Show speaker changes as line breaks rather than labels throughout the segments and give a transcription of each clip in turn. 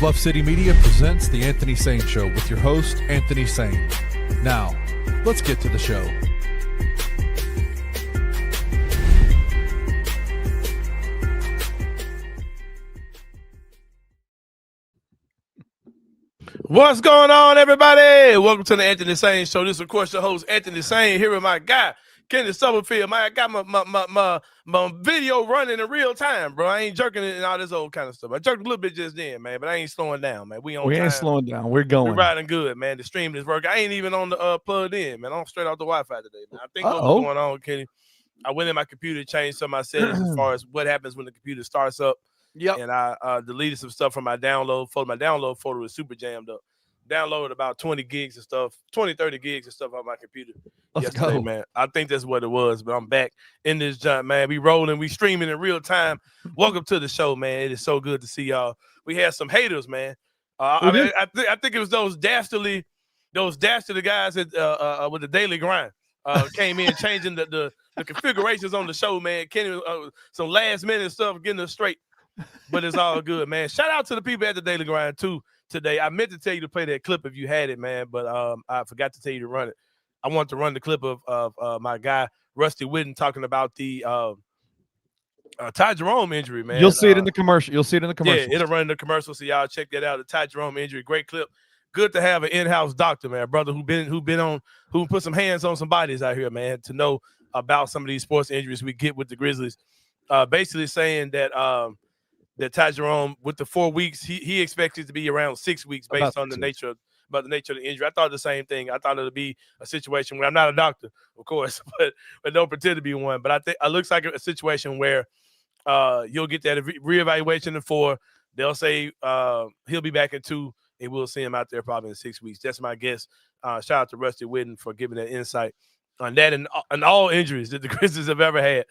Bluff City Media presents The Anthony Sain Show with your host, Anthony Sain. Now, let's get to the show.
What's going on, everybody? Welcome to the Anthony Sain Show. This is, of course, your host, Anthony Sain, here with my guy, Kenny Summerfield. Man, I got my video running in real time, bro. I ain't jerking it and all this old kind of stuff. I jerked a little bit just then, man, but I ain't slowing down, man. We
ain't slowing down. We're going.
We're riding good, man. The stream is working. I ain't even on the plugged in, man. I'm straight off the Wi-Fi today, man. I think what's going on, Kenny, I went in my computer, changed some of my settings as far as what happens when the computer starts up.
Yep.
And I deleted some stuff from my download folder. My download folder was super jammed up. Downloaded about 20 gigs and stuff, 30 gigs and stuff on my computer yesterday, man. I think that's what it was, but I'm back in this jump, man. We rolling, we streaming in real time. Welcome to the show, man. It is so good to see y'all. We had some haters, man. I think it was those dastardly guys that with the daily grind came in changing the configurations on the show, man. Kenny, some last minute stuff getting us straight, but it's all good, man. Shout out to the people at the daily grind too. Today, I meant to tell you to play that clip if you had it, man, but I forgot to tell you to run it. I want to run the clip of my guy Rusty Whitten talking about the Ty Jerome injury, man.
You'll see it in the commercial.
Yeah, it'll run in the commercial, so y'all check that out. The Ty Jerome injury, great clip. Good to have an in-house doctor, man, brother, who put some hands on some bodies out here, man, to know about some of these sports injuries we get with the Grizzlies. Basically saying that Ty Jerome, with the 4 weeks, he expects it to be around 6 weeks based on the nature of the injury. I thought the same thing. I thought it would be a situation where I'm not a doctor, of course, but don't pretend to be one. But I think it looks like a situation where you'll get that reevaluation in 4. They'll say he'll be back in 2, and we'll see him out there probably in 6 weeks. That's my guess. Shout out to Rusty Whitten for giving that insight on that and all injuries that the Grizzlies have ever had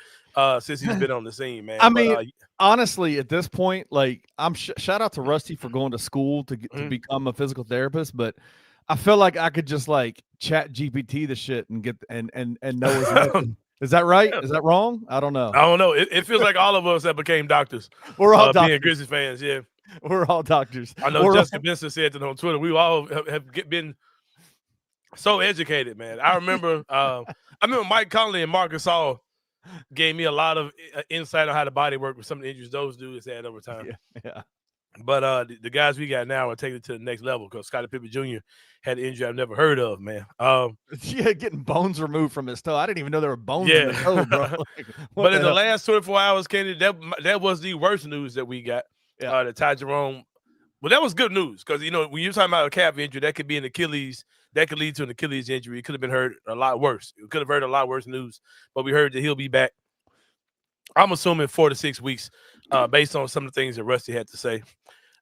since he's been on the scene, man.
I mean, honestly, at this point, like, I'm shout out to Rusty for going to school to become a physical therapist, but I feel like I could just like chat GPT the shit and get and know his Is that right? Is that wrong? I don't know.
I don't know. It feels like all of us that became doctors.
We're all doctors.
Being Grizzlies fans, yeah.
We're all doctors.
I know Jessica Benson said that on Twitter. We all have been so educated, man. I remember Mike Conley and Marcus All gave me a lot of insight on how the body worked with some of the injuries those dudes had over time.
Yeah.
But the guys we got now are taking it to the next level because Scottie Pippen Jr. had an injury I've never heard of, man.
Getting bones removed from his toe. I didn't even know there were bones in the toe, bro. Like,
but in the last 24 hours, Kenny, that was the worst news that we got.
Yeah.
The Ty Jerome. Well, that was good news because, when you're talking about a calf injury, that could be an Achilles. That could lead to an Achilles injury. It could have been hurt a lot worse. It could have heard a lot worse news. But we heard that he'll be back. I'm assuming 4 to 6 weeks based on some of the things that Rusty had to say.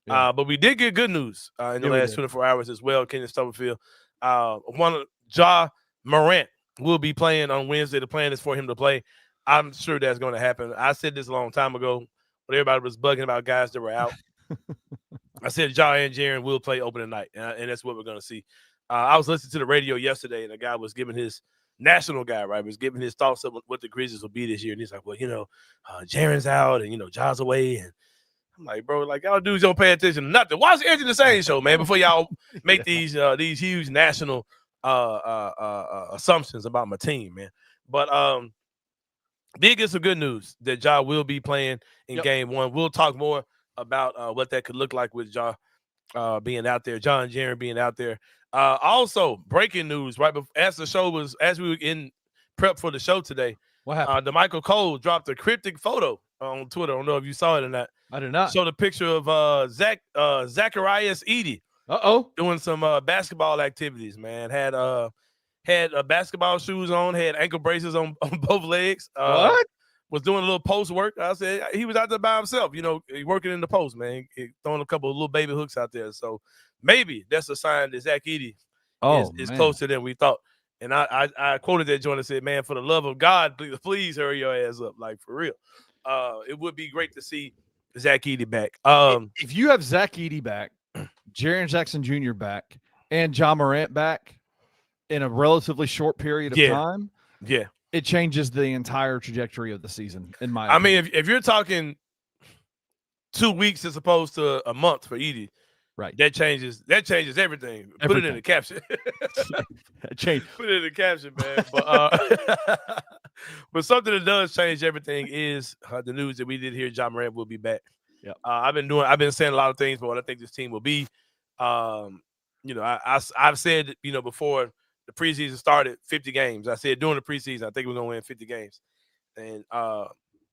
Yeah. But we did get good news in the last 24 hours as well, Kenny Stubblefield. Ja Morant will be playing on Wednesday. The plan is for him to play. I'm sure that's going to happen. I said this a long time ago when everybody was bugging about guys that were out. I said Ja and Jaren will play opening night, and that's what we're going to see. I was listening to the radio yesterday, and a guy was giving his national guy, right, was giving his thoughts of what the Grizzlies will be this year. And he's like, well, Jaren's out and, Ja's away. And I'm like, bro, like, y'all dudes don't pay attention to nothing. Watch the Anthony Sain Show, man, before y'all make these huge national assumptions about my team, man. But did get some good news that Ja will be playing in game 1. We'll talk more about what that could look like with Ja being out there, Ja and Jaren being out there. Also, breaking news, right as we were in prep for the show today,
what happened?
DeMichael Cole dropped a cryptic photo on Twitter. I don't know if you saw it or not.
I did not.
Showed a picture of Zacharias Edey doing some basketball activities, man. Had basketball shoes on, had ankle braces on both legs.
What?
Was doing a little post work. I said he was out there by himself, working in the post, man. Throwing a couple of little baby hooks out there. So maybe that's a sign that Zach Edey is closer than we thought. And I quoted that joint and said, man, for the love of God, please hurry your ass up. Like, for real. It would be great to see Zach Edey back.
If you have Zach Edey back, Jaren Jackson Jr. back, and Ja Morant back in a relatively short period of time, it changes the entire trajectory of the season, in my opinion.
I mean, if you're talking 2 weeks as opposed to a month for Edey,
Right.
That changes everything. Put it in the caption.
Change.
Put it in the caption, man. But something that does change everything is the news that we did hear Ja Morant will be back.
Yep.
I've been saying a lot of things, but what I think this team will be. I've said, before the preseason started, 50 games. I said during the preseason, I think we're gonna win 50 games. And the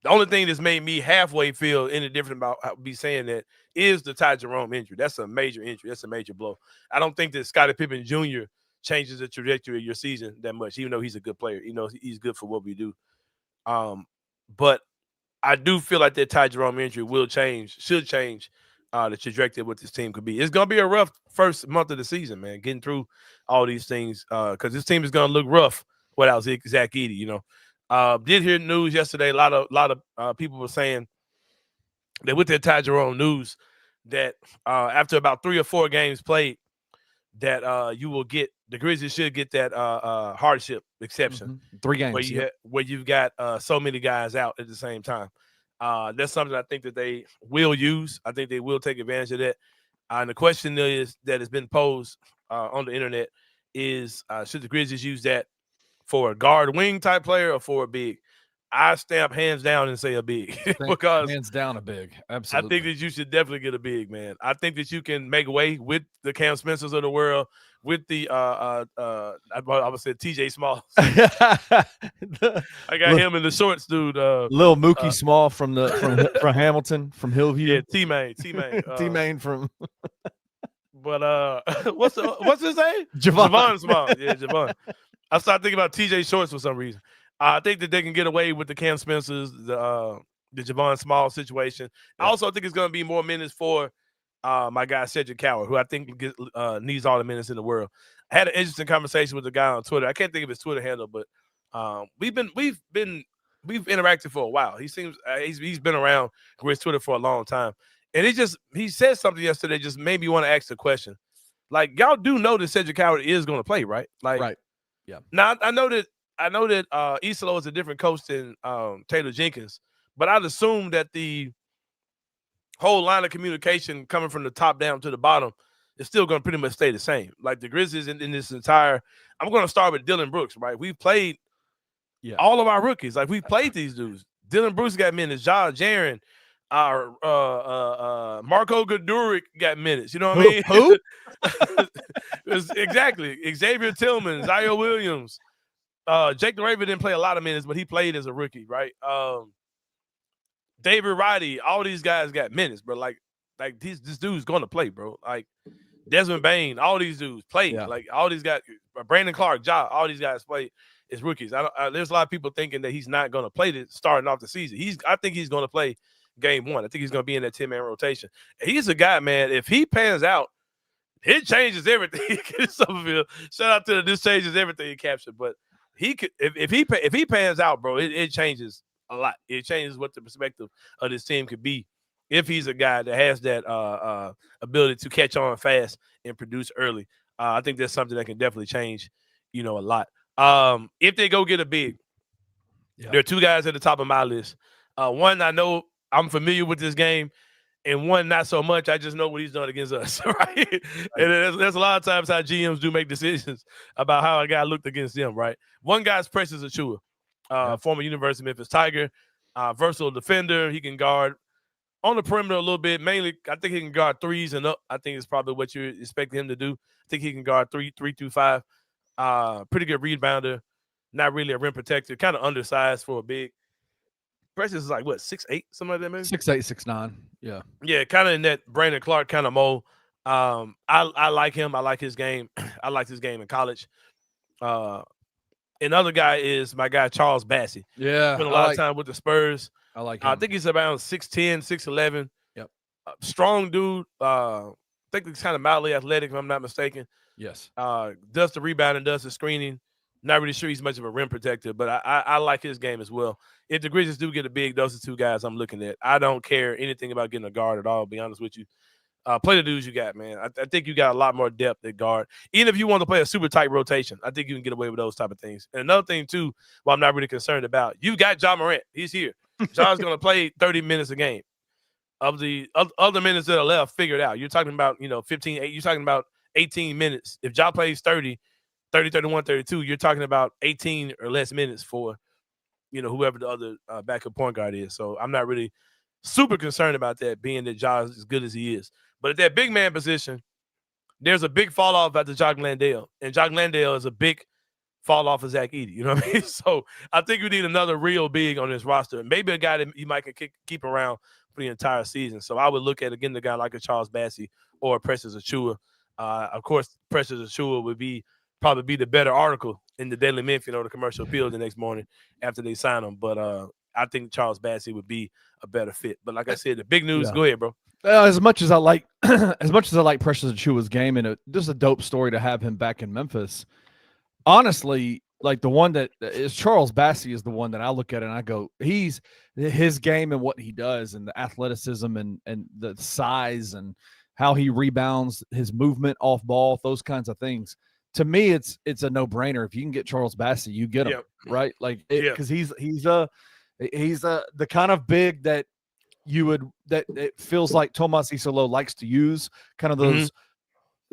only thing that's made me halfway feel any different about be saying that is the Ty Jerome injury. That's a major injury. That's a major blow. I don't think that Scottie Pippen Jr. changes the trajectory of your season that much, even though he's a good player. He's good for what we do. But I do feel like that Ty Jerome injury should change the trajectory of what this team could be. It's going to be a rough first month of the season, man, getting through all these things because this team is going to look rough without Zach Edey, Did hear news yesterday. A lot of people were saying that with that Ty Jerome news that after about 3 or 4 games played, that you will get the Grizzlies should get that hardship exception.
3 games
where you've got so many guys out at the same time. That's something I think that they will use. I think they will take advantage of that. And the question that has been posed on the internet is should the Grizzlies use that for a guard wing type player or for a big? I stamp hands down and say a big because
hands down a big. Absolutely.
I think that you should definitely get a big, man. I think that you can make way with the Cam Spencers of the world, with the I would say TJ Small. I got him in the shorts, dude.
Little Mookie Small from Hamilton, from Hillview.
Yeah, T-Main.
T-Main from
But what's his name?
Javon
Small. Yeah, Javon. I started thinking about TJ Shorts for some reason. I think that they can get away with the Cam Spencers, the Javon Small situation. Yeah. I also think it's going to be more minutes for my guy Cedric Coward, who I think needs all the minutes in the world. I had an interesting conversation with the guy on Twitter. I can't think of his Twitter handle, but we've interacted for a while. He seems he's been around Grizz Twitter for a long time, and he said something yesterday just made me want to ask the question. Like, y'all do know that Cedric Coward is going to play, right? Like,
right. Yeah.
Now I know that Isolo is a different coach than Taylor Jenkins, but I'd assume that the whole line of communication coming from the top down to the bottom is still going to pretty much stay the same. Like the Grizzlies in this entire – I'm going to start with Dillon Brooks, right? We've played all of our rookies. Like, we played these dudes. Dillon Brooks got minutes. Jaron, Marco Gooduric got minutes. You know what I mean?
Who?
Exactly. Xavier Tillman, Zaire Williams. Jake the Raven didn't play a lot of minutes, but he played as a rookie, right? David Roddy, all these guys got minutes, bro. Like this dude's going to play, bro. Like Desmond Bain, all these dudes played. Yeah. Like all these guys, Brandon Clark, all these guys played as rookies. There's a lot of people thinking that he's not going to play this starting off the season. I think he's going to play game 1. I think he's going to be in that 10-man rotation. He's a guy, man. If he pans out, it changes everything. Shout out to this changes everything caption, but. He could if he pans out, bro, it changes a lot. It changes what the perspective of this team could be if he's a guy that has that ability to catch on fast and produce early. I think that's something that can definitely change, a lot. If they go get a big, there are 2 guys at the top of my list. One, I know I'm familiar with this game, and one not so much. I just know what he's done against us, right? And there's a lot of times how GMs do make decisions about how a guy looked against them, right? One guy's Precious Achiuwa, former University of Memphis Tiger, versatile defender. He can guard on the perimeter a little bit. Mainly, I think he can guard threes and up. I think it's probably what you expect him to do. I think he can guard 3 through 5. Pretty good rebounder. Not really a rim protector. Kind of undersized for a big. Precious is like what 6'8", something like that, maybe
6'8", 6'9". Yeah,
kind of in that Brandon Clark kind of mold. I like him. I like his game. I liked his game in college. Another guy is my guy Charles Bassey.
Yeah,
spent a lot of time with the Spurs.
I like him.
I think he's around 6'10", 6'11".
Yep,
strong dude. I think he's kind of mildly athletic, if I'm not mistaken.
Yes.
Does the rebounding, does the screening. Not really sure he's much of a rim protector, but I like his game as well. If the Grizzlies do get a big, those are 2 guys I'm looking at. I don't care anything about getting a guard at all, to be honest with you. Play the dudes you got, man. I think you got a lot more depth at guard. Even if you want to play a super tight rotation, I think you can get away with those type of things. And another thing, too, what I'm not really concerned about, you got Ja Morant. He's here. Ja's going to play 30 minutes a game. of the other minutes that are left figured out. You're talking about, 15, you're talking about 18 minutes. If Ja plays 30, 31, 32, you're talking about 18 or less minutes for, whoever the other backup point guard is. So I'm not really super concerned about that, being that Ja is as good as he is. But at that big man position, there's a big fall off after Jock Landale. And Jock Landale is a big fall off of Zach Edey. You know what I mean? So I think we need another real big on this roster. Maybe a guy that you might keep around for the entire season. So I would look at, again, the guy like a Charles Bassey or Precious Achiuwa. Of course, Precious Achiuwa would probably be the better article in the Daily Memphis or the Commercial Appeal the next morning after they sign him. But I think Charles Bassey would be a better fit. But like I said, the big news. Yeah. Go ahead, bro.
As much as I like Precious Achiuwa's game, and this is a dope story to have him back in Memphis. Honestly, like the one that is Charles Bassey is the one that I look at and I go, his game and what he does and the athleticism and the size and how he rebounds, his movement off ball, those kinds of things. To me, it's a no-brainer. If you can get Charles Bassey, you get him, yep. Right? Like, because he's the kind of big that it feels like Tomas Isolo likes to use, kind of those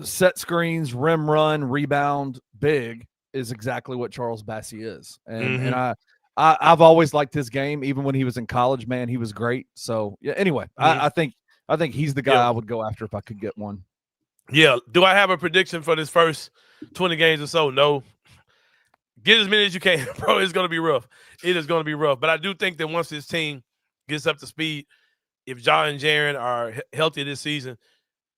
set screens, rim run, rebound, big is exactly what Charles Bassey is. And I've always liked his game, even when he was in college. Man, he was great. So yeah. Anyway, I think he's the guy I would go after if I could get one.
Yeah. Do I have a prediction for this first 20 games or so? No. Get as many as you can, bro. It's going to be rough. It is going to be rough. But I do think that once this team gets up to speed, if Ja and Jaren are healthy this season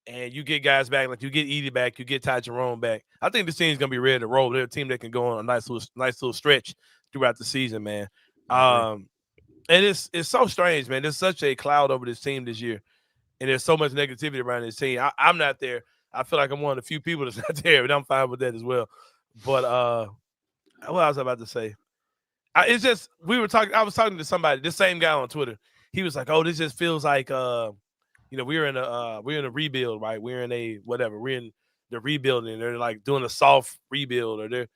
and you get guys back, like you get Edey back, you get Ty Jerome back, I think this team's going to be ready to roll. They're a team that can go on a nice little stretch throughout the season, man. And it's so strange, man. There's such a cloud over this team this year, and there's so much negativity around this team. I'm not there. I feel like I'm one of the few people that's not there, but I'm fine with that as well. But what I was about to say, it's just I was talking to somebody, this same guy on Twitter. He was like, "Oh, this just feels like we're in a rebuild, right? We're in the rebuilding. They're like doing a soft rebuild, or they're."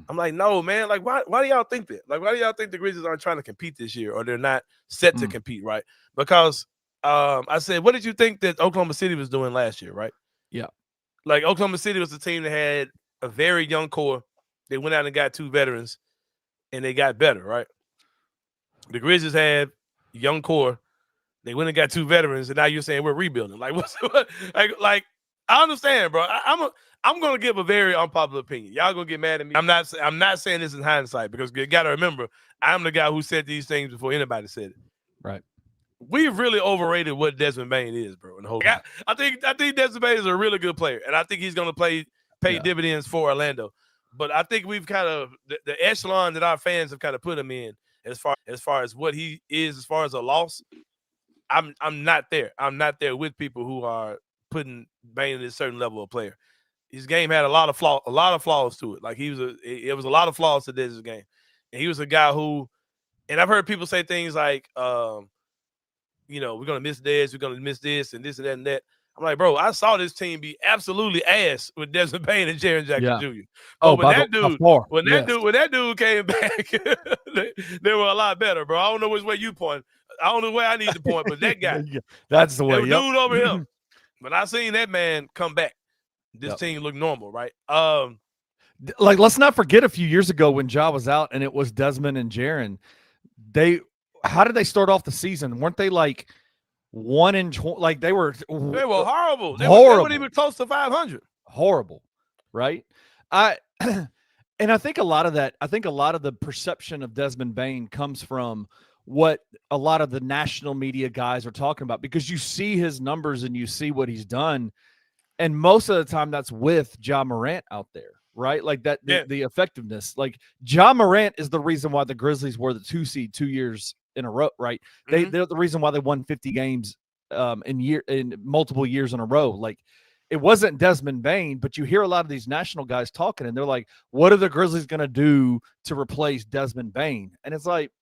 I'm like, no, man. Like, why do y'all think that? Like, why do y'all think the Grizzlies aren't trying to compete this year, or they're not set to compete, right? Because I said, what did you think that Oklahoma City was doing last year, right?
Yeah.
Like, Oklahoma City was a team that had a very young core. They went out and got 2 veterans, and they got better, right? The Grizzlies had a young core. They went and got 2 veterans, and now you're saying we're rebuilding. Like, like I understand, bro. I'm gonna give a very unpopular opinion. Y'all gonna get mad at me. I'm not saying this in hindsight, because you gotta remember, I'm the guy who said these things before anybody said it.
Right.
We've really overrated what Desmond Bain is, bro. In the whole I think Desmond Bain is a really good player, and I think he's gonna pay dividends for Orlando. But I think we've kind of the echelon that our fans have kind of put him in as far as what he is, as far as a loss. I'm not there. I'm not there with people who are putting Bain at a certain level of player. His game had a lot of flaws to it. Like, it was a lot of flaws to this game. And he was a guy who, and I've heard people say things like, we're gonna miss this, we're gonna miss this, and this and that and that. I'm like, bro, I saw this team be absolutely ass with Desmond Bain and Jaren Jackson Jr.
Oh,
when that dude came back, they were a lot better, bro. I don't know which way you point. I don't know where I need to point, but that guy,
that's the way.
Dude over him. But I seen that man come back. This team looked normal, right?
Like, let's not forget a few years ago when Ja was out and it was Desmond and Jaren. How did they start off the season? Weren't they like 1-20? Like, they were
horrible. They weren't even close to 500.
Horrible, right? And I think a lot of the perception of Desmond Bain comes from what a lot of the national media guys are talking about, because you see his numbers and you see what he's done. And most of the time that's with Ja Morant out there, right? Like that, the effectiveness. Like, Ja Morant is the reason why the Grizzlies were the 2 seed 2 years in a row, right? They're the reason why they won 50 games in multiple years in a row. Like, it wasn't Desmond Bain, but you hear a lot of these national guys talking, and they're like, what are the Grizzlies going to do to replace Desmond Bain? And it's like,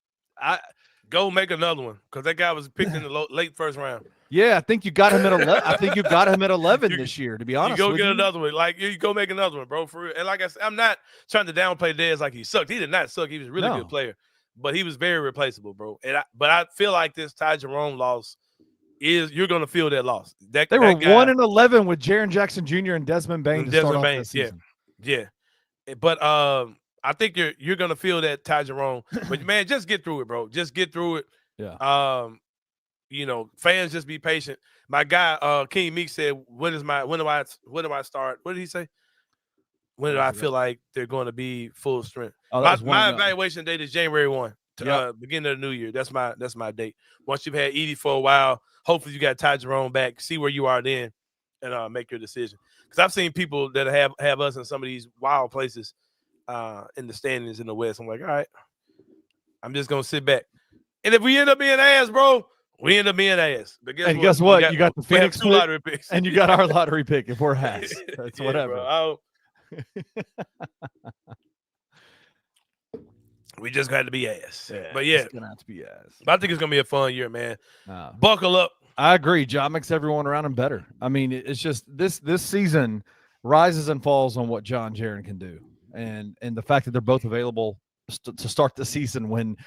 go make another one, because that guy was picked in the late first round.
Yeah, I think you got him at 11. I think you got him at 11 this year, to be honest.
You go get another one. Like, you go make another one, bro, for real. And like I said, I'm not trying to downplay Dez like he sucked. He did not suck. He was a really good player, but he was very replaceable, bro. But I feel like this Ty Jerome loss you're going to feel that loss.
They
That
were
guy
1-11 with Jaren Jackson Jr. and Desmond Bain
and
to start
Desmond
off
Bain,
that season.
yeah. But I think you're going to feel that, Ty Jerome. But man, just get through it, bro. Just get through it.
Yeah.
Fans, just be patient. My guy, King Meek said, when do I start? What did he say? When do I feel like they're going to be full strength? My evaluation date is January 1, beginning of the new year. That's my date. Once you've had Edie for a while, hopefully you got Ty Jerome back. See where you are then, and make your decision. Because I've seen people that have us in some of these wild places in the standings in the West. I'm like, all right, I'm just gonna sit back. And if we end up being ass, bro, we end up being ass.
But guess what? You got the Phoenix pick,
lottery picks,
and you got our lottery pick. If we're ass, that's whatever.
Bro, we just got to be ass. But
it's gonna have to be ass.
But I think it's gonna be a fun year, man. Buckle up.
I agree. John makes everyone around him better. I mean, it's just this season rises and falls on what John Jaren can do, and the fact that they're both available to start the season when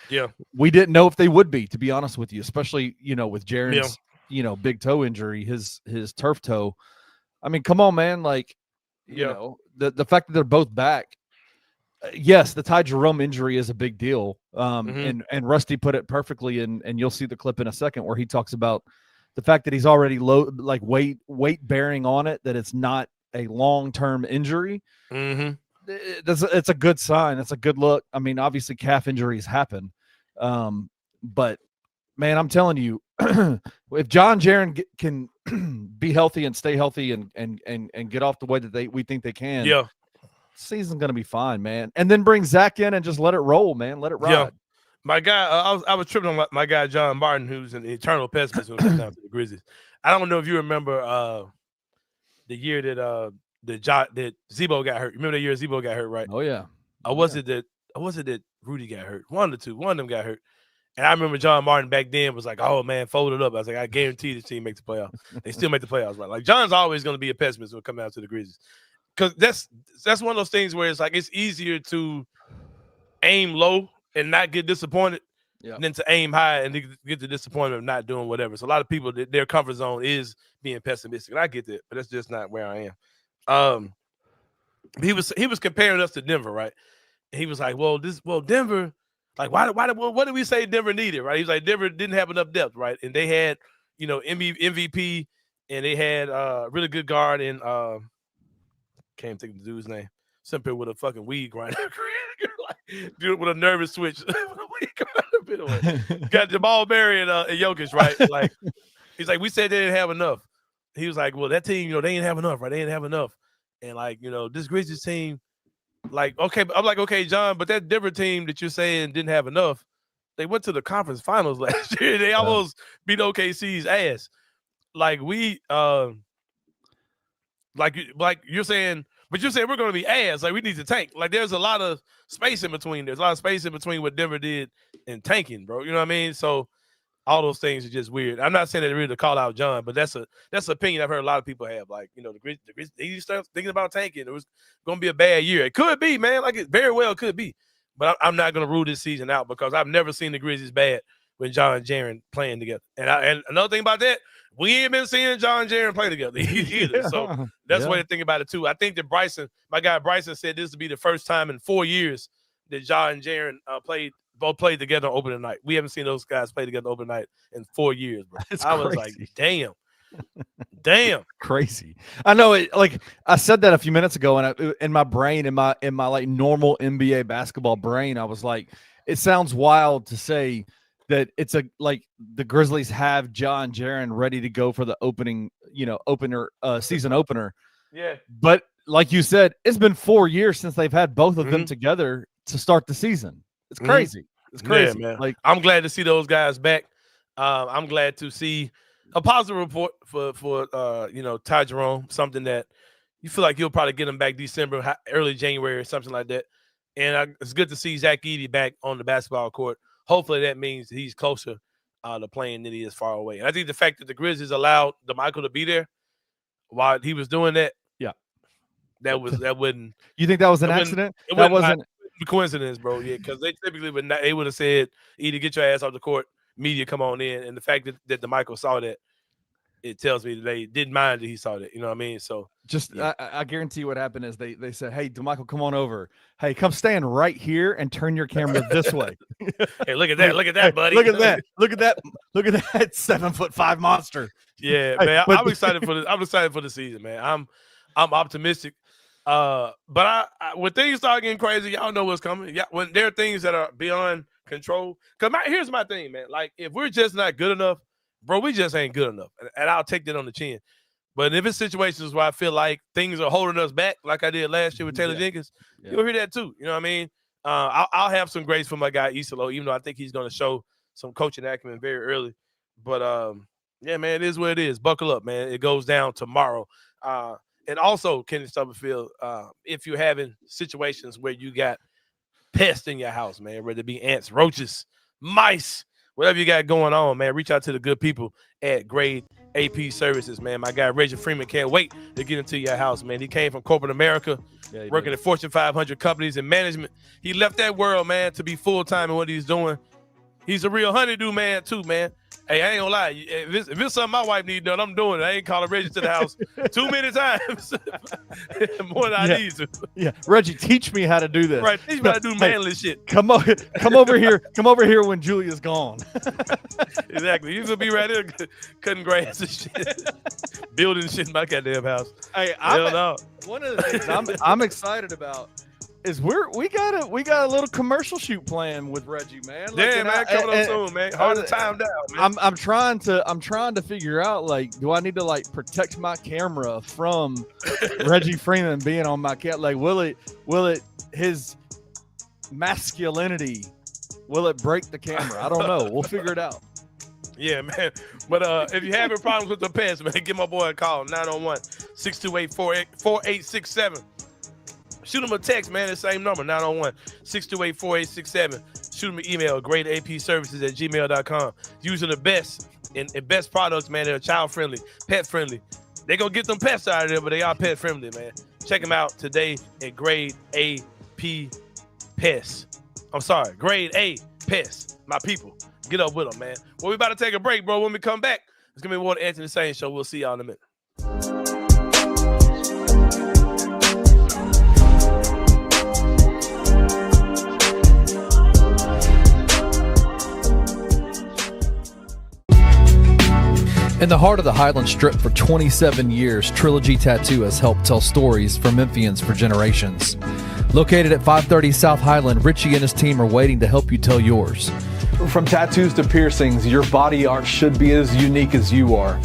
we didn't know if they would be, to be honest with you, especially with Jaren's big toe injury, his turf toe. I mean, come on, man, like the fact that they're both back. Yes, the Ty Jerome injury is a big deal. And Rusty put it perfectly, and you'll see the clip in a second where he talks about the fact that he's already low, like weight bearing on it, that it's not a long-term injury. It's a good sign. It's a good look. I mean, obviously calf injuries happen. But man, I'm telling you, if John Jaren can be healthy and stay healthy and get off the way that we think they can, season's going to be fine, man. And then bring Zach in and just let it roll, man. Let it ride. Yeah.
My guy, I was tripping on my guy, John Martin, who's an eternal pessimist when it comes down to the Grizzlies. I don't know if you remember the year that Zebo got hurt. Remember that year Zebo got hurt, right?
Oh, yeah.
Was it that Rudy got hurt? One of them got hurt. And I remember John Martin back then was like, oh, man, folded up. I was like, I guarantee this team makes the playoffs. They still make the playoffs, right? Like, John's always going to be a pessimist when it comes down to the Grizzlies. Because that's one of those things where it's like it's easier to aim low and not get disappointed than to aim high and get the disappointment of not doing whatever. So a lot of people, their comfort zone is being pessimistic. And I get that, but that's just not where I am. He was comparing us to Denver, right? And he was like, well, Denver, like, what did we say Denver needed, right? He was like, Denver didn't have enough depth, right? And they had, MVP, and they had a really good guard in can't think of the dude's name. Some people with a fucking weed grinder. Dude with a nervous switch. Got Jamal Murray and Jokic, right? Like, he's like, we said they didn't have enough. He was like, well, that team, they didn't have enough, right? They didn't have enough. And like, this Grizzlies team, like, okay, I'm like, okay, John, but that Denver team that you're saying didn't have enough, they went to the conference finals last year. They almost beat OKC's ass. Like like you're saying, but you're saying we're going to be ass. Like, we need to tank. Like, there's a lot of space in between. There's a lot of space in between what Denver did and tanking, bro. You know what I mean? So all those things are just weird. I'm not saying that really to call out John, but that's an opinion I've heard a lot of people have. Like, the Grizzlies, they start thinking about tanking. It was going to be a bad year. It could be, man. Like, it very well could be. But I'm not going to rule this season out because I've never seen the Grizzlies bad when John and Jaren playing together. And another thing about that, we ain't been seeing John and Jaren play together either. So that's the way to think about it, too. I think that my guy Bryson said this would be the first time in 4 years that John and Jaren both played together on opening night. We haven't seen those guys play together on opening night in 4 years, bro. I was like, damn.
Crazy. I know it. Like, I said that a few minutes ago, and in my brain, in my like normal NBA basketball brain, I was like, it sounds wild to say that it's like the Grizzlies have John Jaren ready to go for the season opener.
Yeah.
But like you said, it's been 4 years since they've had both of them together to start the season. It's crazy. It's crazy.
Yeah, man.
Like,
I'm glad to see those guys back. I'm glad to see a positive report for Ty Jerome, something that you feel like you'll probably get him back December, early January or something like that. And it's good to see Zach Edey back on the basketball court. Hopefully that means he's closer to playing than he is far away. And I think the fact that the Grizzlies allowed DeMichael to be there while he was doing that, that wouldn't.
You think that was an accident?
That wasn't a coincidence, bro. Yeah, because they typically would have said, either get your ass off the court, media come on in. And the fact that DeMichael saw that, it tells me that they didn't mind that he saw that. You know what I mean? So
just I guarantee what happened is they said, "Hey, DeMichael, come on over. Hey, come stand right here and turn your camera this way."
Hey, look at that! Look at that, buddy!
Look at that! Look at that! Look at that 7'5" monster.
Yeah, man. I'm excited for I'm excited for the season, man. I'm optimistic. But I when things start getting crazy, y'all know what's coming. Yeah, when there are things that are beyond control. Because here's my thing, man. Like, if we're just not good enough, bro, we just ain't good enough. And I'll take that on the chin. But if it's situations where I feel like things are holding us back, like I did last year with Taylor Jenkins, you'll hear that too. You know what I mean? I'll have some grace for my guy Isolo, even though I think he's going to show some coaching acumen very early. But yeah, man, it is what it is. Buckle up, man. It goes down tomorrow. And also, Kenny Stubblefield, if you're having situations where you got pests in your house, man, whether it be ants, roaches, mice, whatever you got going on, man, reach out to the good people at Grade AP Services, man. My guy Reggie Freeman can't wait to get into your house, man. He came from corporate America, working at Fortune 500 companies in management. He left that world, man, to be full-time in what he's doing. He's a real honeydew man, too, man. Hey, I ain't gonna lie. If it's something my wife needs done, I'm doing it. I ain't calling Reggie to the house too many times. More than I need to.
Yeah, Reggie, teach me how to do this.
Right, teach me how to do manly shit.
Come over here. Come over here when Julia's gone.
Exactly. You gonna be right there cutting grass and shit, building shit in my goddamn house.
Hey, one of the things I'm excited about is we got a little commercial shoot plan with Reggie, man. Like,
yeah, man, coming up soon, man. Hard to time down, man.
I'm trying to figure out, like, do I need to like protect my camera from Reggie Freeman being on my cat? Like, will it his masculinity, will it break the camera? I don't know. We'll figure it out.
Yeah, man. But if you having problems with the pets, man, give my boy a call, 901-628-4867. Shoot him a text, man, the same number, 901-628-4867. Shoot him an email, gradeapservices@gmail.com. Using the best and best products, man, that are child-friendly, pet-friendly. They're going to get them pests out of there, but they are pet-friendly, man. Check them out today at Grade AP Pests. I'm sorry, Grade A Pests. My people, get up with them, man. Well, we about to take a break, bro. When we come back, it's going to be more Anthony Sain Show. We'll see y'all in a minute.
In the heart of the Highland Strip for 27 years, Trilogy Tattoo has helped tell stories for Memphians for generations. Located at 530 South Highland, Richie and his team are waiting to help you tell yours.
From tattoos to piercings, your body art should be as unique as you are.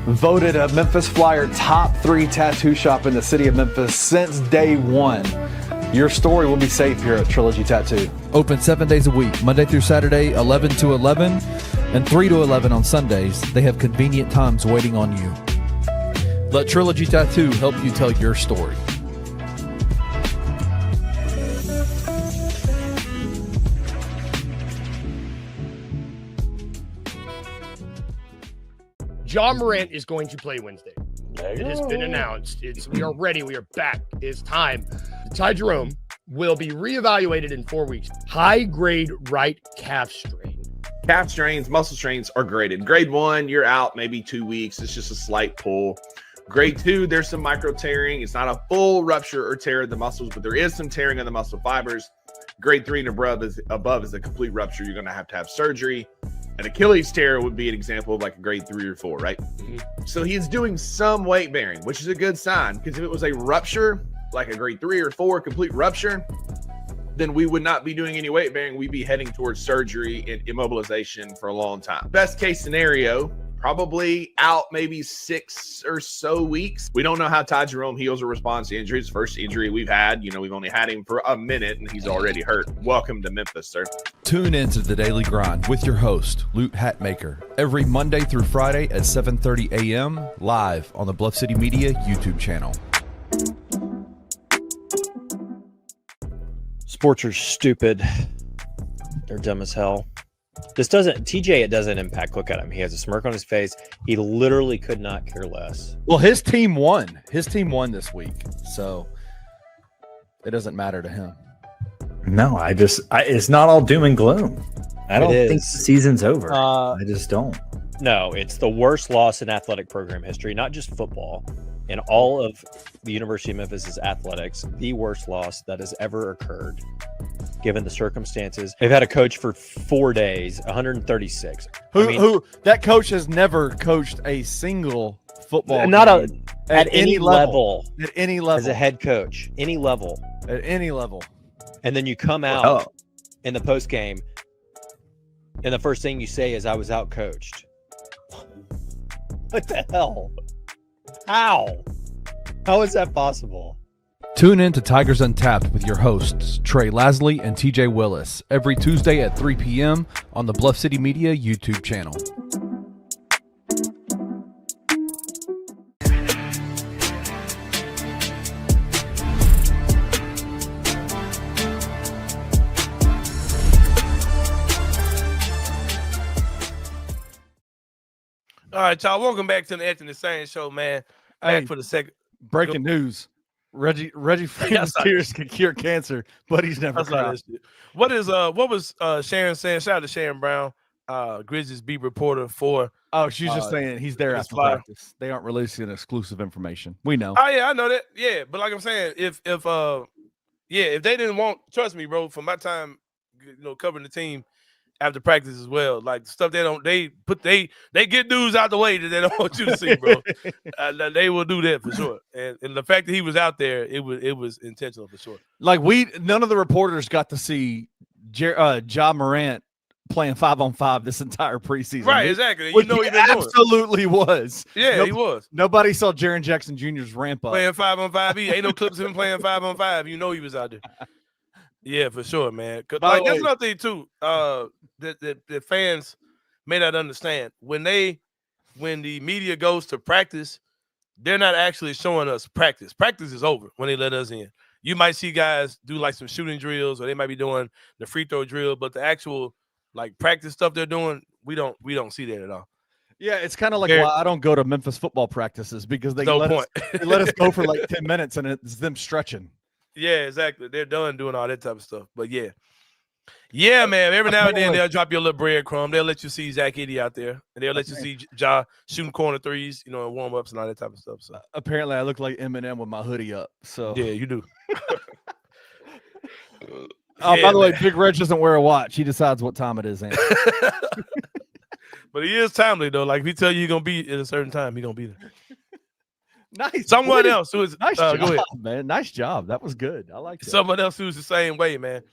Voted a Memphis Flyer top 3 tattoo shop in the city of Memphis since day one. Your story will be safe here at Trilogy Tattoo.
Open 7 days a week, Monday through Saturday, 11 to 11, and 3 to 11 on Sundays. They have convenient times waiting on you. Let Trilogy Tattoo help you tell your story.
Ja Morant is going to play Wednesday. It has been announced. We are ready. We are back. It's time. Ty Jerome will be reevaluated in 4 weeks. High-grade right calf strain.
Calf strains, muscle strains are graded. Grade 1, you're out maybe 2 weeks. It's just a slight pull. Grade 2, there's some micro tearing. It's not a full rupture or tear of the muscles, but there is some tearing of the muscle fibers. Grade 3 and above is a complete rupture. You're going to have surgery. An Achilles tear would be an example of like a grade 3 or 4, right? Mm-hmm. So he's doing some weight bearing, which is a good sign, because if it was a rupture, like a grade 3 or 4 complete rupture, then we would not be doing any weight bearing. We'd be heading towards surgery and immobilization for a long time. Best case scenario, probably out maybe 6 or so weeks. We don't know how Ty Jerome heals or responds to injuries. First injury we've had, we've only had him for a minute and he's already hurt. Welcome to Memphis, sir.
Tune in to The Daily Grind with your host, Lute Hatmaker, every Monday through Friday at 7:30 a.m. live on the Bluff City Media YouTube channel.
Sports are stupid. They're dumb as hell. It doesn't impact. Look at him. He has a smirk on his face. He literally could not care less.
Well, his team won. His team won this week. So it doesn't matter to him.
No, it's not all doom and gloom. I don't think the season's over. I just don't.
No, it's the worst loss in athletic program history, not just football. In all of the University of Memphis' athletics, the worst loss that has ever occurred, given the circumstances. They've had a coach for 4 days, 136.
Who that coach has never coached a single football
Not
game
at any level.
At any level.
As a head coach, any level.
At any level.
And then you come out in the post game, and the first thing you say is, "I was out coached." What the hell? How is that possible?
Tune in to Tigers Untapped with your hosts, Trey Lasley and TJ Willis, every Tuesday at 3 p.m. on the Bluff City Media YouTube channel.
All right, y'all. Welcome back to the Anthony Sain Show, man. Back for the second.
Breaking news. Reggie Freeman's tears can cure cancer, but he's never cried.
What was Sharon saying? Shout out to Sharon Brown, Grizzlies beat reporter for.
Oh, she's just saying he's there after practice. They aren't releasing exclusive information. We know.
Oh yeah, I know that. Yeah, but like I'm saying, if they didn't want, trust me, bro, from my time, covering the team after practice as well, like stuff they get news out the way that they don't want you to see, bro. They will do that for sure. And the fact that he was out there, it was intentional for sure.
Like none of the reporters got to see Ja Morant playing 5-on-5 this entire preseason.
Right, exactly.
Which he absolutely was.
Yeah, he was.
Nobody saw Jaren Jackson Jr.'s ramp up.
Playing 5-on-5. He ain't no clips of him playing 5-on-5. You know he was out there. Yeah, for sure, man. Like, that's another thing too. That fans may not understand. When the media goes to practice, they're not actually showing us practice. Practice is over when they let us in. You might see guys do like some shooting drills, or they might be doing the free throw drill, but the actual like practice stuff they're doing, we don't see that at all.
Yeah, it's kind of like why I don't go to Memphis football practices, because they let us go for like 10 minutes and it's them stretching.
Yeah, exactly. They're done doing all that type of stuff. But yeah, man. Every now and then they'll drop you a little breadcrumb. They'll let you see Zach Edey out there, and they'll let you see Ja shooting corner threes, and warm ups and all that type of stuff. So
apparently, I look like Eminem with my hoodie up. So
yeah, you do.
By the way, Big Reg doesn't wear a watch. He decides what time it is.
But he is timely though. Like if he tell you he's gonna be at a certain time, he's gonna be there.
Nice.
Someone else who is
nice job,
go ahead.
Man. Nice job. That was good. I like that.
Someone else who's the same way, man,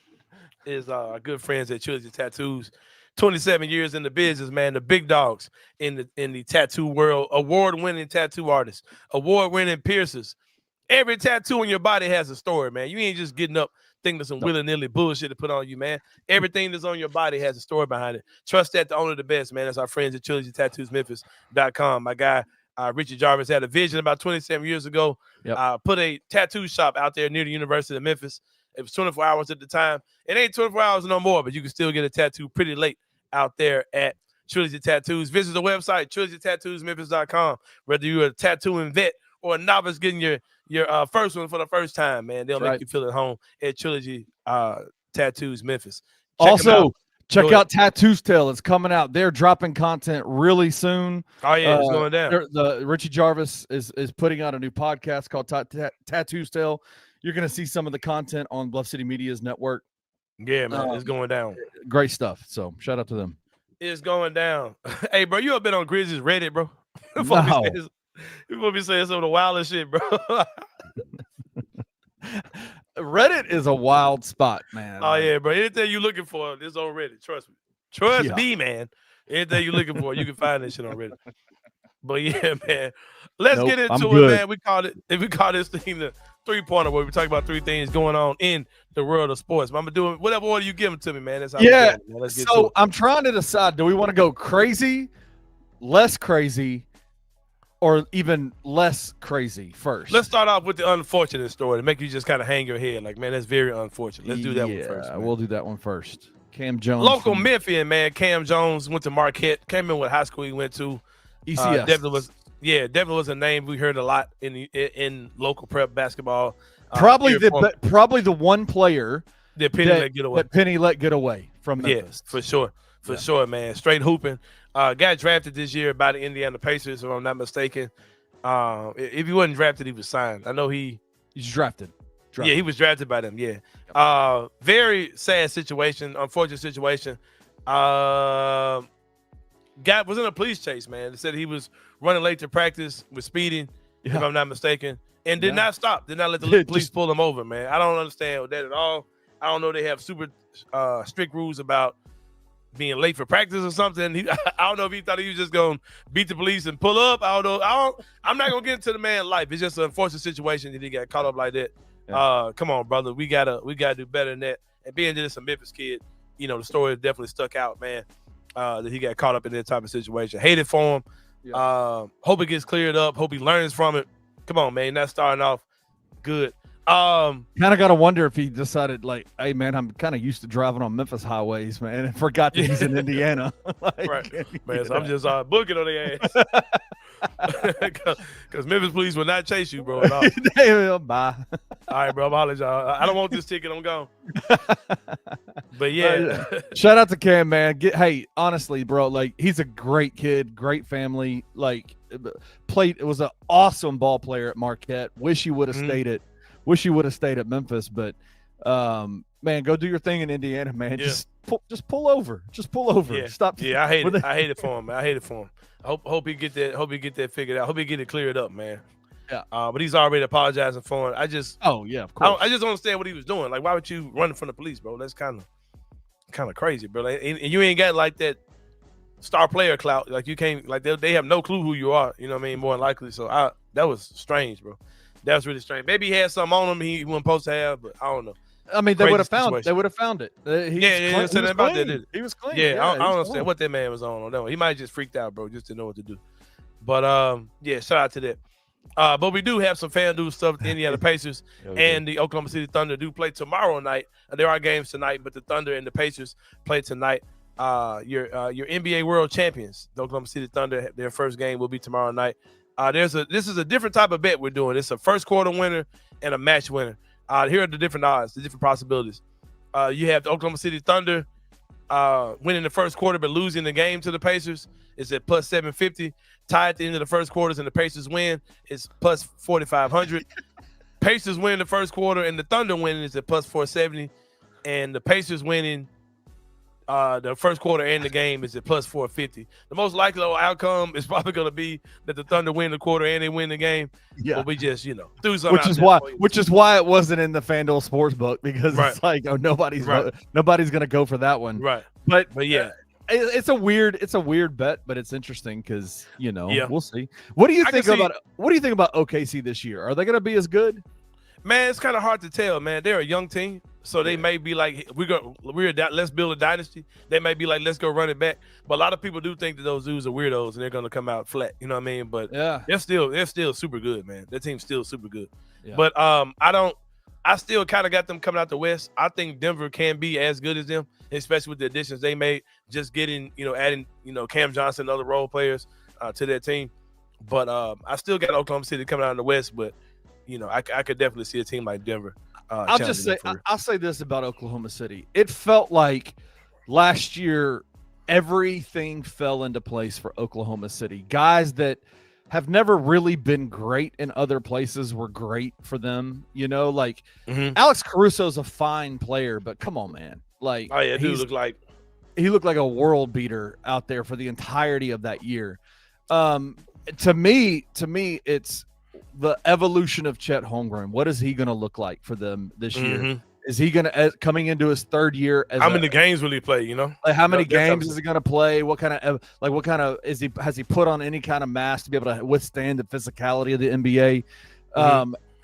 is our good friends at Trilogy Tattoos. 27 years in the business, man. The big dogs in the tattoo world. Award-winning tattoo artists. Award-winning piercers. Every tattoo on your body has a story, man. You ain't just getting up thinking of some willy-nilly bullshit to put on you, man. Everything that's on your body has a story behind it. Trust that to only the best, man. That's our friends at TrilogyTattoosMemphis.com. My guy, Richard Jarvis, had a vision about 27 years ago. Put a tattoo shop out there near the University of Memphis. It was 24 hours at the time. It ain't 24 hours no more, but you can still get a tattoo pretty late out there at Trilogy Tattoos. Visit the website, TrilogyTattoosMemphis.com. Whether you're a tattooing vet or a novice getting your first one for the first time, man, they'll make you feel at home at Trilogy Tattoos Memphis.
Check out Tattoo's Tale. It's coming out. They're dropping content really soon.
Oh, yeah, it's going down.
Richie Jarvis is putting out a new podcast called Tattoo's Tale. You're going to see some of the content on Bluff City Media's network.
Yeah, man, it's going down.
Great stuff. So shout out to them.
It's going down. Hey, bro, you ever been on Grizzlies Reddit, bro? You will be saying some of the wildest shit, bro.
Reddit is a wild spot, man.
Oh, yeah, bro. Anything you're looking for is on Reddit. Trust me. Trust me, man. Anything you're looking for, you can find that shit on Reddit. But, yeah, man. Let's get into it, man. We call this thing the three-pointer, where we talk about three things going on in the world of sports. But I'm going to do whatever order you give them to me, man. That's how let's get to it.
I'm trying to decide, do we want to go crazy, less crazy, or even less crazy first?
Let's start off with the unfortunate story to make you just kind of hang your head like, man, that's very unfortunate. Let's do that one first. Yeah,
we'll do that one first. Cam Jones.
Local Memphian, man. Cam Jones went to Marquette. Came in what high school he went to.
ECS.
Definitely was a name we heard a lot in local prep basketball.
Probably the one player
that Penny let get away.
That Penny let get away from Memphis.
Yes, for sure. For sure, man. Straight hooping. Got drafted this year by the Indiana Pacers, if I'm not mistaken. If he wasn't drafted, he was signed. I know he's
drafted.
Yeah, he was drafted by them. Yeah. Very sad situation, unfortunate situation. Was in a police chase, man. They said he was running late to practice, was speeding, if I'm not mistaken, and did not stop. Did not let the police pull him over, man. I don't understand that at all. I don't know. They have super strict rules about being late for practice or something. I don't know if he thought he was just going to beat the police and pull up. I don't know. I'm not going to get into the man's life. It's just an unfortunate situation that he got caught up like that. Yeah. Come on, brother. We gotta do better than that. And being just a Memphis kid, you know, the story definitely stuck out, man. That he got caught up in that type of situation. Hated for him. Yeah. Hope it gets cleared up. Hope he learns from it. Come on, man. Not starting off good.
Kind of got to wonder if he decided, like, hey, man, I'm kind of used to driving on Memphis highways, man, and forgot that he's in Indiana.
Right, man. So I'm just booking on their ass. Because Memphis police will not chase you, bro.
Bye.
All right, bro. I'm hollering, y'all. I don't want this ticket. I'm gone. But yeah.
Shout out to Cam, man. Hey, honestly, bro, like, he's a great kid, great family. Like, it was an awesome ball player at Marquette. Wish he would have stayed at Memphis, but man, go do your thing in Indiana, man. Yeah. Just pull over.
Yeah.
Stop.
Yeah, I hate it for him, man. I hate it for him. Hope he get that figured out. Hope he get it cleared up, man.
Yeah.
But he's already apologizing for it.
Of course.
I just don't understand what he was doing. Like, why would you run from the police, bro? That's kind of crazy, bro. Like, and you ain't got like that star player clout. Like, you can't, like, they have no clue who you are. You know what I mean? More than likely. So that was strange, bro. That was really strange. Maybe he had something on him he wasn't supposed to have, but I don't know.
I mean, they would have found it.
He was clean. Yeah, I don't understand what that man was on that one. He might have just freaked out, bro, just to know what to do. But shout out to that. But we do have some fan news stuff. The Indiana Pacers and the Oklahoma City Thunder do play tomorrow night. There are games tonight, but the Thunder and the Pacers play tonight. Your NBA World Champions, the Oklahoma City Thunder, their first game will be tomorrow night. This is a different type of bet we're doing. It's a first quarter winner and a match winner. Here are the different odds, the different possibilities. You have the Oklahoma City Thunder winning the first quarter but losing the game to the Pacers. It's at plus 750. Tied at the end of the first quarters and the Pacers win. It's plus 4,500. Pacers win the first quarter and the Thunder winning is at plus 470. And the Pacers winning the first quarter and the game is at plus 450. The most likely outcome is probably going to be that the Thunder win the quarter and they win the game. Yeah, but we just threw something.
Which is why it wasn't in the FanDuel Sportsbook, because it's like, nobody's going to go for that one.
Right.
But yeah, it's a weird bet, but it's interesting because we'll see. What do you think about OKC this year? Are they going to be as good?
Man, it's kind of hard to tell, man. They're a young team, so they may be like, let's build a dynasty. They may be like, let's go run it back. But a lot of people do think that those dudes are weirdos and they're going to come out flat. You know what I mean? But they're still super good, man. Their team's still super good. Yeah. But I still kind of got them coming out the West. I think Denver can be as good as them, especially with the additions they made. Just getting, adding, Kam Jones and other role players to their team. But I still got Oklahoma City coming out in the West, but I could definitely see a team like Denver.
I'll say this about Oklahoma City. It felt like last year everything fell into place for Oklahoma City. Guys that have never really been great in other places were great for them. Alex Caruso's a fine player, but come on, man. Like,
oh yeah,
he looked like a world beater out there for the entirety of that year. To me, it's the evolution of Chet Holmgren. What is he going to look like for them this year? Is he going to, coming into his third year?
How many games will he play?
Like, how many games is he going to play? What kind of has he put on any kind of mass to be able to withstand the physicality of the NBA?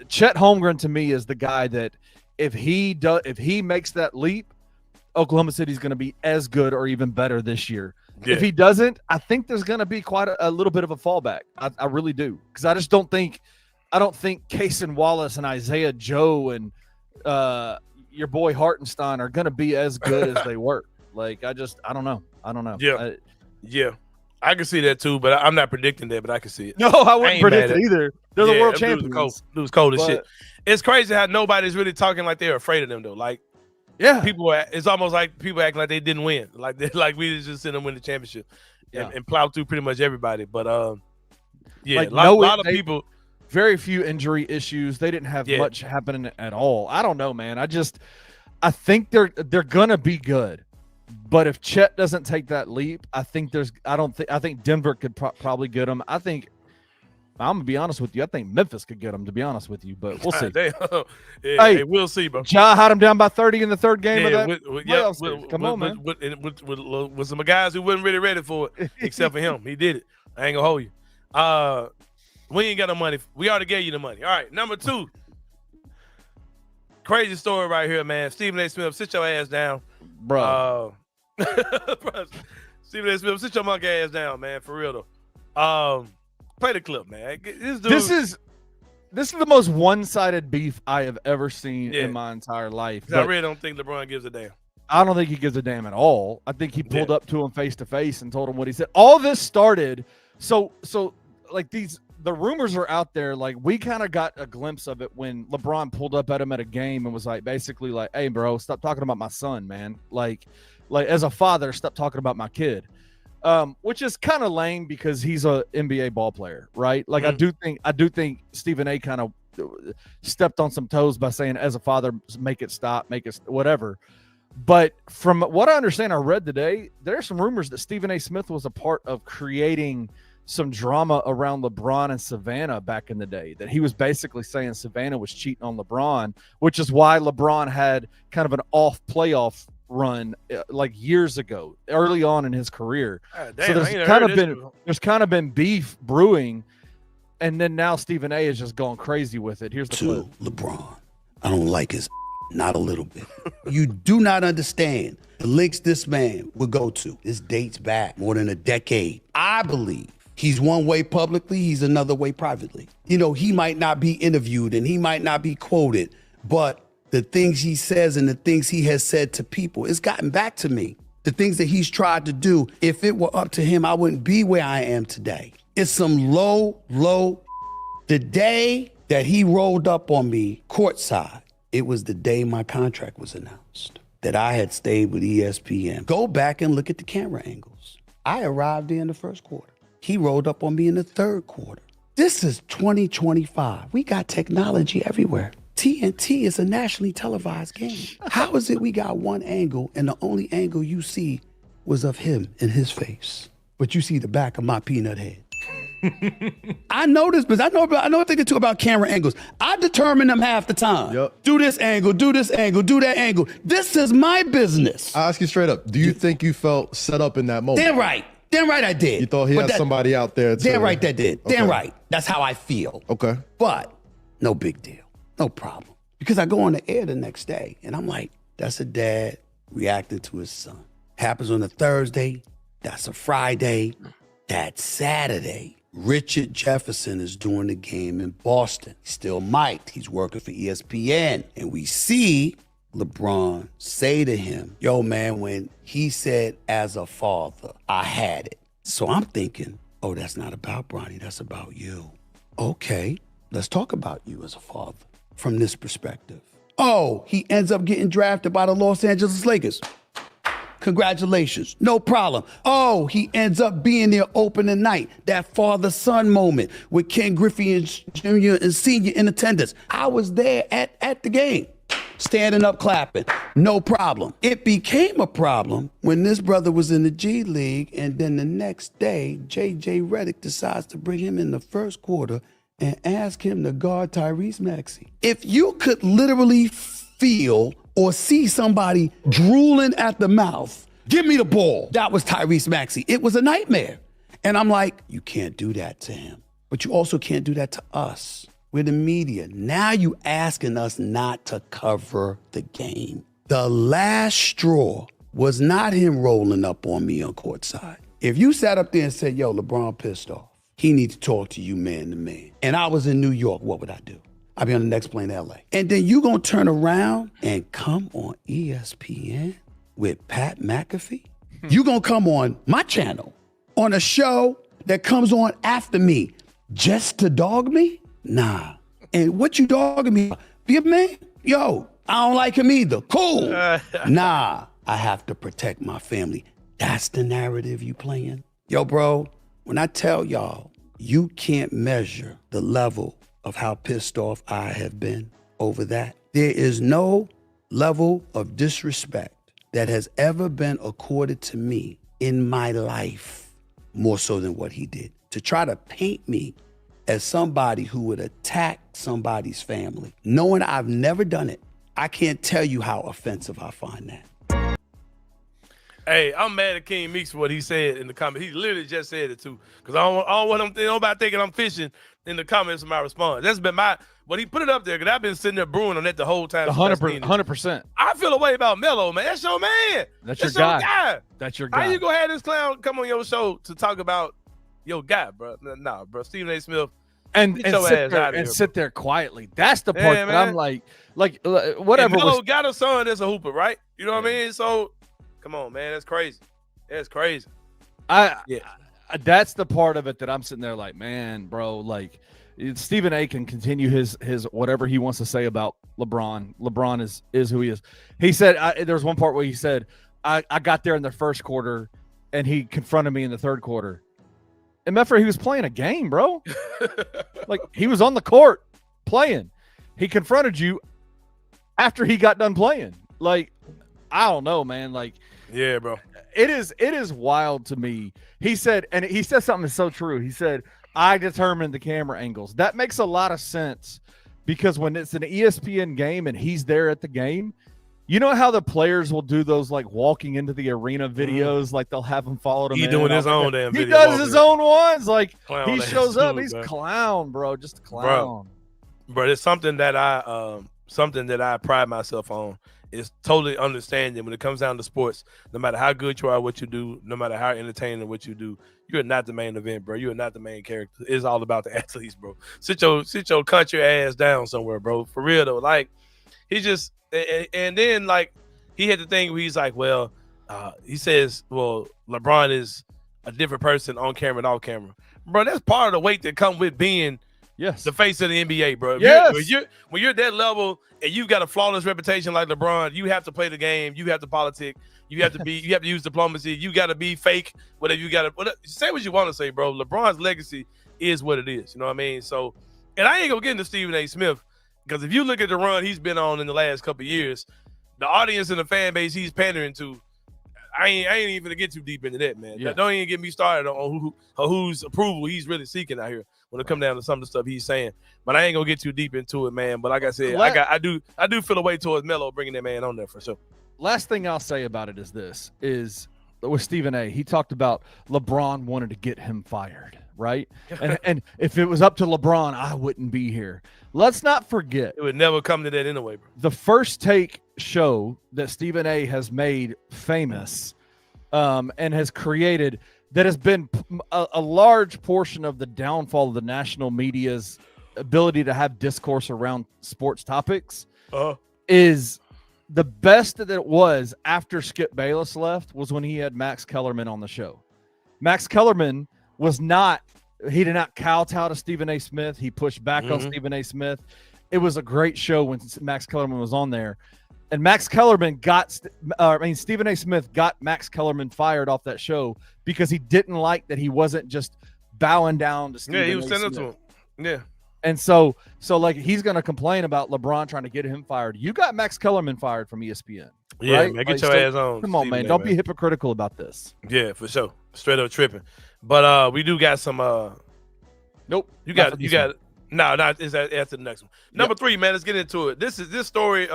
Chet Holmgren to me is the guy that if he makes that leap, Oklahoma City's going to be as good or even better this year. Yeah. If he doesn't, I think there's going to be quite a little bit of a fallback. I really do, because I just don't think Cason Wallace and Isaiah Joe and your boy Hartenstein are going to be as good as they were. Like, I don't know.
Yeah. I can see that too, but I'm not predicting that, but I can see it.
No, I wouldn't predict it either. They're the world champions.
Lose cold as shit. It's crazy how nobody's really talking like they're afraid of them though. Like,
yeah,
it's almost like people acting like they didn't win. Like we just seen them win the championship. and plow through pretty much everybody. But yeah,
Like,
a lot of people.
Very few injury issues. They didn't have much happening at all. I don't know, man. I think they're gonna be good. But if Chet doesn't take that leap, I think Denver could probably get them. I'm gonna be honest with you. I think Memphis could get them, to be honest with you, but we'll see.
Hey, we'll see, bro.
Ja had them down by 30 in the third game of that. Come on, man.
With some guys who wasn't really ready for it, except for him. He did it. I ain't gonna hold you. We ain't got no money. We already gave you the money. All right, number 2. Crazy story right here, man. Stephen A. Smith, sit your ass down.
Bro.
Stephen A. Smith, sit your monkey ass down, man. For real, though. Play the clip, man. This
is the most one-sided beef I have ever seen in my entire life.
I really don't think LeBron gives a damn.
I don't think he gives a damn at all. I think he pulled up to him face-to-face and told him what he said. All this started, so like the rumors are out there. Like, we kind of got a glimpse of it when LeBron pulled up at him at a game and was like, basically like, hey, bro, stop talking about my son, man. Like as a father, stop talking about my kid. Which is kind of lame because he's a NBA ball player, right? Like, I do think Stephen A. kind of stepped on some toes by saying, as a father, make it stop, make it whatever. But from what I understand, I read today, there are some rumors that Stephen A. Smith was a part of creating some drama around LeBron and Savannah back in the day, that he was basically saying Savannah was cheating on LeBron, which is why LeBron had kind of an off playoff run like years ago, early on in his career.
Damn,
so there's kind of been beef brewing, and then now Stephen A. is just going crazy with it. Here's the clip.
LeBron, I don't like his not a little bit. You do not understand the links this man would go to. This dates back more than a decade. I believe he's one way publicly, he's another way privately. You know, he might not be interviewed and he might not be quoted, but the things he says and the things he has said to people, it's gotten back to me. The things that he's tried to do, if it were up to him, I wouldn't be where I am today. It's some low. The day that he rolled up on me courtside, it was the day my contract was announced, that I had stayed with ESPN. Go back and look at the camera angles. I arrived there in the first quarter. He rolled up on me in the third quarter. This is 2025. We got technology everywhere. TNT is a nationally televised game. How is it we got one angle and the only angle you see was of him and his face, but you see the back of my peanut head? I know this, but I know a thing or two about camera angles. I determine them half the time.
Yep.
Do this angle, do this angle, do that angle. This is my business.
I ask you straight up, do you think you felt set up in that moment?
Damn right I did.
You thought he had somebody out there too?
Damn right that did.
Okay.
Damn right. That's how I feel.
Okay.
But no big deal. No problem. Because I go on the air the next day and I'm like, that's a dad reacting to his son. Happens on a Thursday. That's a Friday. That's Saturday. Richard Jefferson is doing the game in Boston. He's still mic'd. He's working for ESPN. And we see LeBron say to him, yo, man, when he said, as a father, I had it. So I'm thinking, oh, that's not about Bronny. That's about you. Okay, let's talk about you as a father from this perspective. Oh, he ends up getting drafted by the Los Angeles Lakers. Congratulations, no problem. Oh, he ends up being there opening night, that father-son moment with Ken Griffey Jr. and Sr. in attendance. I was there at the game, standing up clapping, no problem. It became a problem when this brother was in the G League, and then the next day, J.J. Redick decides to bring him in the first quarter and ask him to guard Tyrese Maxey. If you could literally feel or see somebody drooling at the mouth, give me the ball. That was Tyrese Maxey. It was a nightmare. And I'm like, you can't do that to him. But you also can't do that to us. We're the media. Now you asking us not to cover the game. The last straw was not him rolling up on me on courtside. If you sat up there and said, yo, LeBron pissed off, he needs to talk to you man to man, and I was in New York, what would I do? I'd be on the next plane to LA. And then you gonna turn around and come on ESPN with Pat McAfee? You gonna come on my channel on a show that comes on after me just to dog me? Nah. And what you dogging me about? Be a man? Yo, I don't like him either. Cool. Nah, I have to protect my family. That's the narrative you playing? Yo, bro, when I tell y'all, you can't measure the level of how pissed off I have been over that. There is no level of disrespect that has ever been accorded to me in my life, more so than what he did. To try to paint me as somebody who would attack somebody's family, knowing I've never done it, I can't tell you how offensive I find that.
Hey, I'm mad at King Meeks for what he said in the comments. He literally just said it too, because I don't want nobody thinking I'm fishing in the comments of my response. That's been but he put it up there because I've been sitting there brewing on that the whole time.
100%.
I feel a way about Melo, man. That's your man.
That's your guy. That's your guy.
How you gonna have this clown come on your show to talk about your guy, bro? Nah, bro. Stephen A. Smith.
And sit there quietly. That's the part that I'm like whatever.
And Melo got a son that's a hooper, right? You know what I mean? So come on, man. That's crazy. That's crazy.
That's the part of it that I'm sitting there like, man, bro, like Stephen A can continue his whatever he wants to say about LeBron. LeBron is who he is. He said there's one part where he said, I got there in the first quarter and he confronted me in the third quarter. And Meffrey, he was playing a game, bro. Like he was on the court playing. He confronted you after he got done playing. Like, I don't know, man. Like,
yeah, bro.
It is wild to me. He said something that's so true. He said, I determined the camera angles. That makes a lot of sense because when it's an ESPN game and he's there at the game, you know how the players will do those like walking into the arena videos, like they'll have him follow them.
He doing his own damn video.
He does his own ones. Like
clown
he shows up,
dude,
he's
bro.
Clown, bro. Just a clown.
Bro, it's something that I pride myself on. Is totally understanding when it comes down to sports. No matter how good you are, what you do, no matter how entertaining what you do, you're not the main event, bro. You're not the main character. It's all about the athletes, bro. Sit your country ass down somewhere, bro. For real though, like he just and then like he had the thing where he's like, well, he says, well, LeBron is a different person on camera and off camera, bro. That's part of the weight that come with being the face of the NBA, bro. When you're at that level and you've got a flawless reputation like LeBron, you have to play the game. You have to politic. You have to use diplomacy. You got to be fake. Whatever you got to say what you want to say, bro. LeBron's legacy is what it is. You know what I mean? So, and I ain't gonna get into Stephen A. Smith because if you look at the run he's been on in the last couple of years, the audience and the fan base he's pandering to, I ain't even gonna get too deep into that, man. Yeah. Don't even get me started on whose approval he's really seeking out here when it come down to some of the stuff he's saying. But I ain't gonna get too deep into it, man. But like I said, I do feel a way towards Melo bringing that man on there for sure.
Last thing I'll say about it is with Stephen A. He talked about LeBron wanted to get him fired, right? and if it was up to LeBron, I wouldn't be here. Let's not forget.
It would never come to that anyway, bro.
The First Take show that Stephen A. has made famous and has created that has been a large portion of the downfall of the national media's ability to have discourse around sports topics is the best that it was after Skip Bayless left was when he had Max Kellerman on the show. Max Kellerman he did not kowtow to Stephen A. Smith. He pushed back on Stephen A. Smith. It was a great show when Max Kellerman was on there. And Max Kellerman Stephen A. Smith got Max Kellerman fired off that show because he didn't like that he wasn't just bowing down to Stephen A. Smith.
Yeah, he was sending it to him. Yeah.
And so like he's going to complain about LeBron trying to get him fired. You got Max Kellerman fired from ESPN.
Yeah,
right?
man, get your ass on.
Come on, man. Don't be hypocritical about this.
Yeah, for sure. Straight up tripping. But we do got some
Nope.
You got no, it's after the next one. Number 3, man, let's get into it. This story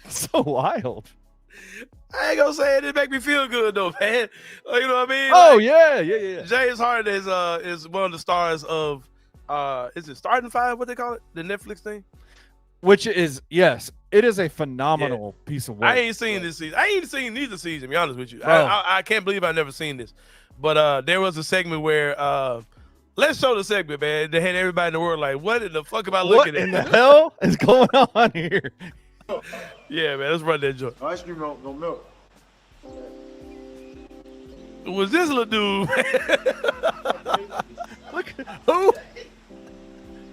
so wild.
I ain't gonna say it make me feel good though, man. You know what I mean?
Oh, yeah.
James Harden is one of the stars of is it Starting Five, what they call it? The Netflix thing?
Which is, yes, it is a phenomenal piece of work.
I ain't seen this season. I ain't seen neither season, to be honest with you. I can't believe I've never seen this. But there was a segment where let's show the segment, man. They had everybody in the world like, what in the fuck am I looking at?
What in the hell is going on here?
Yeah, man, let's run that joint.
Ice cream no milk.
Was this little dude?
Look, who?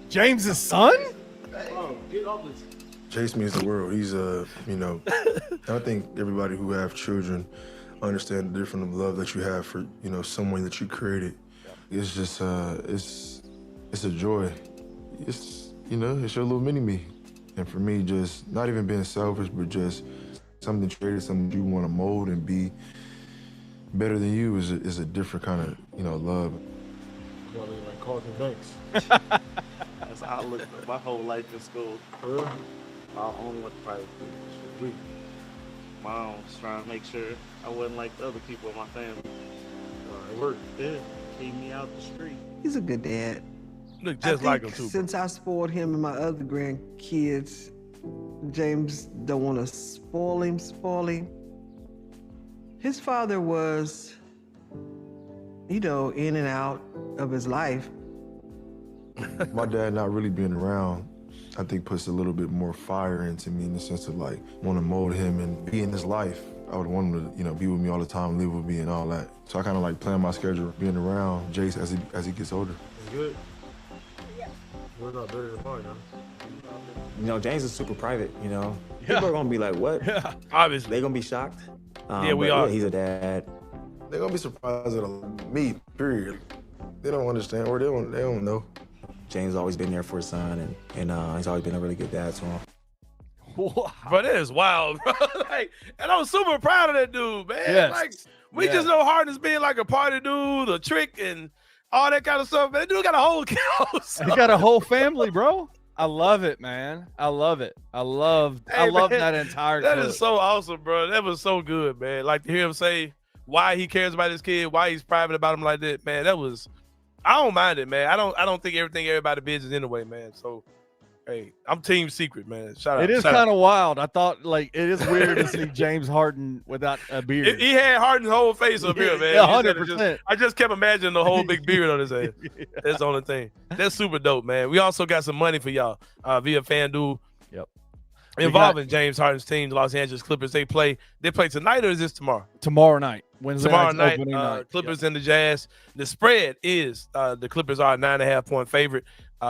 James's son?
Oh, get off this. Chase means the world. He's I think everybody who have children
understand the different love that you have for, someone that you created. It's just, it's a joy. It's, it's your little mini-me. And for me, just not even being selfish, but just something created, something you want to mold and be better than you is a different kind of, love.
Like Carlton Banks.
That's how I looked at my whole life in school. I only went to private school. My mom was trying to make sure I wasn't like the other people in my family. It worked. Yeah, keep me out the street.
He's a good dad.
Look just like him too.
Since I spoiled him and my other grandkids, James don't want to spoil him. His father was, in and out of his life.
My dad not really being around, I think puts a little bit more fire into me in the sense of like want to mold him and be in his life. I would want him to, be with me all the time, live with me and all that. So I kind of like plan my schedule being around Jace as he gets older.
Good. We're not better than mine,
James is super private, People are gonna be like, what?
Yeah, obviously.
They're gonna be shocked.
Yeah, we are.
Yeah, he's a dad.
They're gonna be surprised at me, period. They don't understand or they don't know.
James has always been there for his son, and he's always been a really good dad to him.
Wow. But it is wild, bro. And I'm super proud of that dude, man.
Yes.
We just know Harden's being like a party dude, a trick, and all that kind of stuff. Man, dude got a whole house.
He got a whole family, bro. I love it, man. I love it. I love that entire
That
clip.
is so awesome, bro. That was so good, man. Like to hear him say why he cares about his kid, why he's private about him like that, man. I don't mind it, man. I don't think everybody business anyway, man. So, hey, I'm team secret, man. Shout out.
It is kind of wild. I thought it is weird to see James Harden without a beard.
He had Harden's whole face up here, man.
100%.
I just kept imagining the whole big beard on his head. That's the only thing. That's super dope, man. We also got some money for y'all via FanDuel.
Yep.
Involving James Harden's team, the Los Angeles Clippers. They play tonight, or is this tomorrow?
Tomorrow night. Wednesday
tomorrow
night.
Clippers and the Jazz. The spread is the Clippers are a 9.5 point favorite.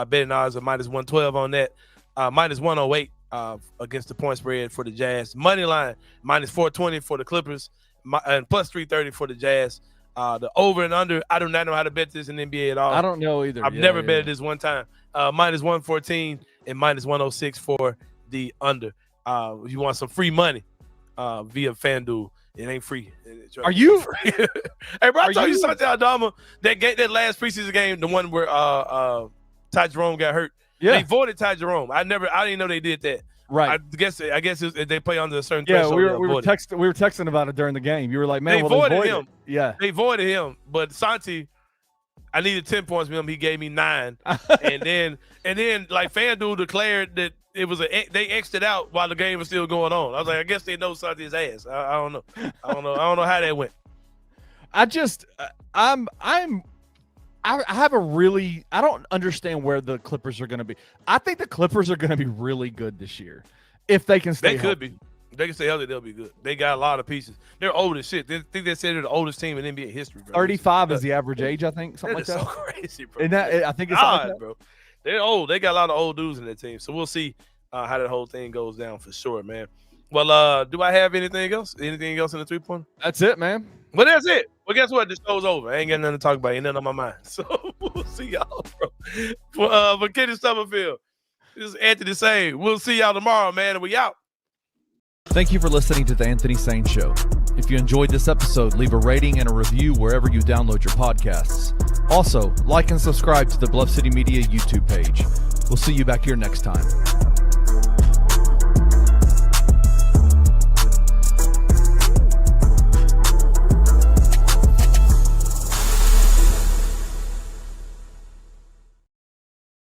Betting odds are -112 on that. -108 against the point spread for the Jazz. Money line -420 for the Clippers, and +330 for the Jazz. The over and under, I do not know how to bet this in the NBA at all.
I don't know either.
I've never betted this one time. -114 and -106 for the under. If you want some free money via FanDuel, it ain't free.
Are you?
Free. Hey, bro, I told you something, Adama. That last preseason game, the one where Ty Jerome got hurt.
Yeah.
They voted Ty Jerome. I didn't know they did that.
Right.
I guess they play under a certain
Yeah,
threshold.
we were texting about it during the game. You were like, man,
they voted him.
Yeah.
They voted him, but Santi, I needed 10 points from him. He gave me 9. and then like FanDuel declared that it was they X'd it out while the game was still going on. I was like, I guess they know Santi's ass. I don't know. I don't know how that went.
I don't understand where the Clippers are going to be. I think the Clippers are going to be really good this year if they can stay
They could
healthy.
be. If they can stay healthy, they'll be good. They got a lot of pieces. They're old as shit. They think they said they're the oldest team in NBA history, bro.
35 is the average age, I think, something like
That
that.
is so crazy, bro.
Isn't that, I think it's something like that.
bro. They're old. They got a lot of old dudes in their team. So we'll see how that whole thing goes down for sure, man. Well, do I have anything else? Anything else in the 3-point?
That's it, man.
Well, that's it. Well, guess what? The show's over. I ain't got nothing to talk about. Ain't nothing on my mind. So we'll see y'all, bro. For Kenny Summerfield, this is Anthony Sain. We'll see y'all tomorrow, man, and we out.
Thank you for listening to The Anthony Sain Show. If you enjoyed this episode, leave a rating and a review wherever you download your podcasts. Also, like and subscribe to the Bluff City Media YouTube page. We'll see you back here next time.